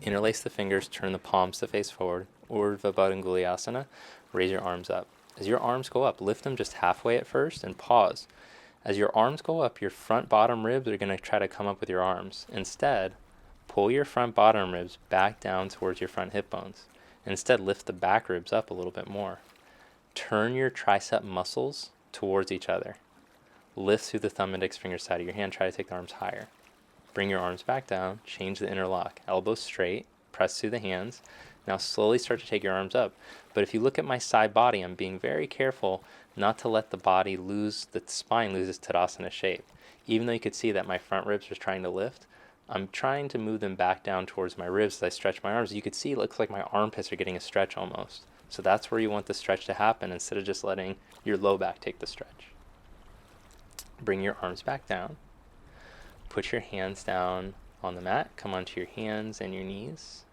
Interlace the fingers, turn the palms to face forward. Urdhva Badanguliasana, raise your arms up. As your arms go up, lift them just halfway at first and pause. As your arms go up, your front bottom ribs are going to try to come up with your arms. Instead, pull your front bottom ribs back down towards your front hip bones. Instead, lift the back ribs up a little bit more. Turn your tricep muscles towards each other. Lift through the thumb index finger side of your hand. Try to take the arms higher. Bring your arms back down. Change the interlock. Elbows straight. Press through the hands. Now slowly start to take your arms up. But if you look at my side body, I'm being very careful not to let the body lose, the spine lose its Tadasana shape. Even though you could see that my front ribs are trying to lift, I'm trying to move them back down towards my ribs as I stretch my arms. You could see it looks like my armpits are getting a stretch almost. So that's where you want the stretch to happen instead of just letting your low back take the stretch. Bring your arms back down. Put your hands down on the mat. Come onto your hands and your knees.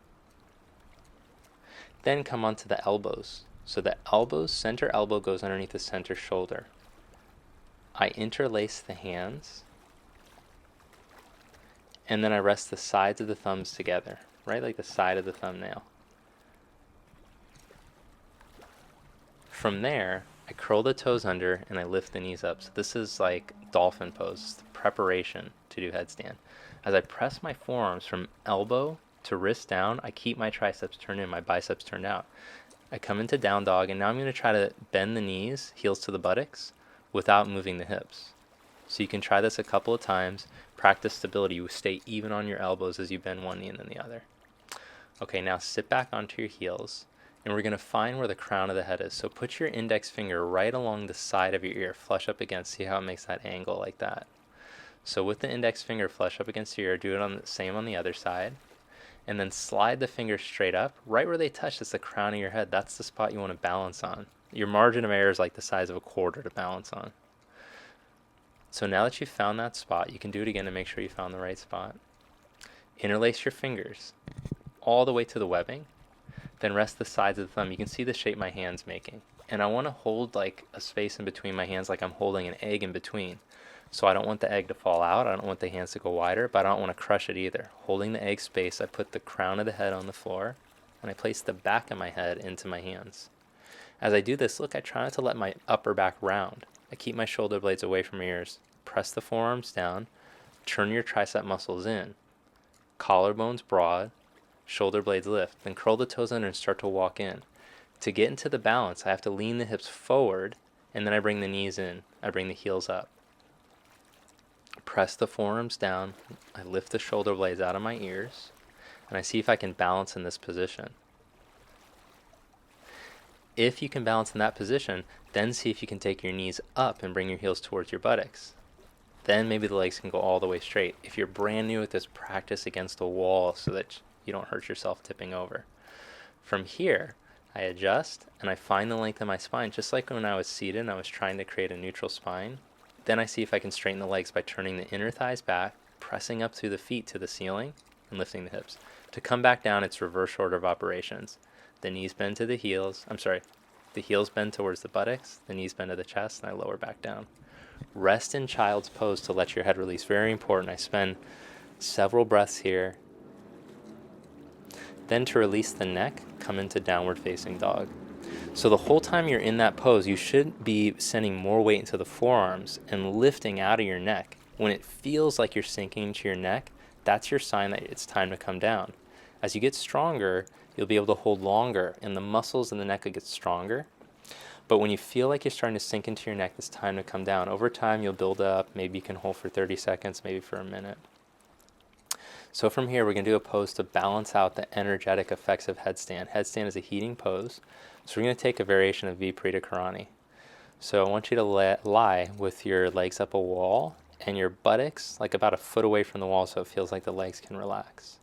Then come onto the elbows. So the elbows, center elbow goes underneath the center shoulder. I interlace the hands. And then I rest the sides of the thumbs together, right like the side of the thumbnail. From there, I curl the toes under and I lift the knees up. So this is like dolphin pose, the preparation to do headstand. As I press my forearms from elbow to wrist down, I keep my triceps turned in, my biceps turned out. I come into down dog, and now I'm going to try to bend the knees, heels to the buttocks, without moving the hips. So you can try this a couple of times. Practice stability. You stay even on your elbows as you bend one knee and then the other. Okay, now sit back onto your heels, and we're going to find where the crown of the head is. So put your index finger right along the side of your ear, flush up against. See how it makes that angle like that. So with the index finger flush up against your ear, do it on the same on the other side. And then slide the fingers straight up. Right where they touch, that's the crown of your head. That's the spot you want to balance on. Your margin of error is like the size of a quarter to balance on. So now that you've found that spot, you can do it again to make sure you found the right spot. Interlace your fingers all the way to the webbing. Then rest the sides of the thumb. You can see the shape my hand's making. And I want to hold like a space in between my hands, like I'm holding an egg in between. So I don't want the egg to fall out. I don't want the hands to go wider, but I don't want to crush it either. Holding the egg space, I put the crown of the head on the floor, and I place the back of my head into my hands. As I do this, look, I try not to let my upper back round. I keep my shoulder blades away from my ears. Press the forearms down. Turn your tricep muscles in. Collarbones broad. Shoulder blades lift. Then curl the toes under and start to walk in. To get into the balance, I have to lean the hips forward, and then I bring the knees in. I bring the heels up. Press the forearms down. I lift the shoulder blades out of my ears, and I see if I can balance in this position. If you can balance in that position, then see if you can take your knees up and bring your heels towards your buttocks. Then maybe the legs can go all the way straight. If you're brand new at this, practice against a wall so that you don't hurt yourself tipping over. From here, I adjust and I find the length of my spine, just like when I was seated and I was trying to create a neutral spine. Then I see if I can straighten the legs by turning the inner thighs back, pressing up through the feet to the ceiling, and lifting the hips. To come back down, it's reverse order of operations. The knees bend to the heels. The heels bend towards the buttocks, the knees bend to the chest, and I lower back down. Rest in child's pose to let your head release. Very important. I spend several breaths here. Then to release the neck, come into downward facing dog. So the whole time you're in that pose, you should be sending more weight into the forearms and lifting out of your neck. When it feels like you're sinking into your neck, that's your sign that it's time to come down. As you get stronger, you'll be able to hold longer, and the muscles in the neck will get stronger. But when you feel like you're starting to sink into your neck, it's time to come down. Over time, you'll build up. Maybe you can hold for 30 seconds, maybe for a minute. So from here, we're going to do a pose to balance out the energetic effects of headstand. Headstand is a heating pose. So we're going to take a variation of Viparita Karani. So I want you to lie with your legs up a wall and your buttocks like about a foot away from the wall so it feels like the legs can relax.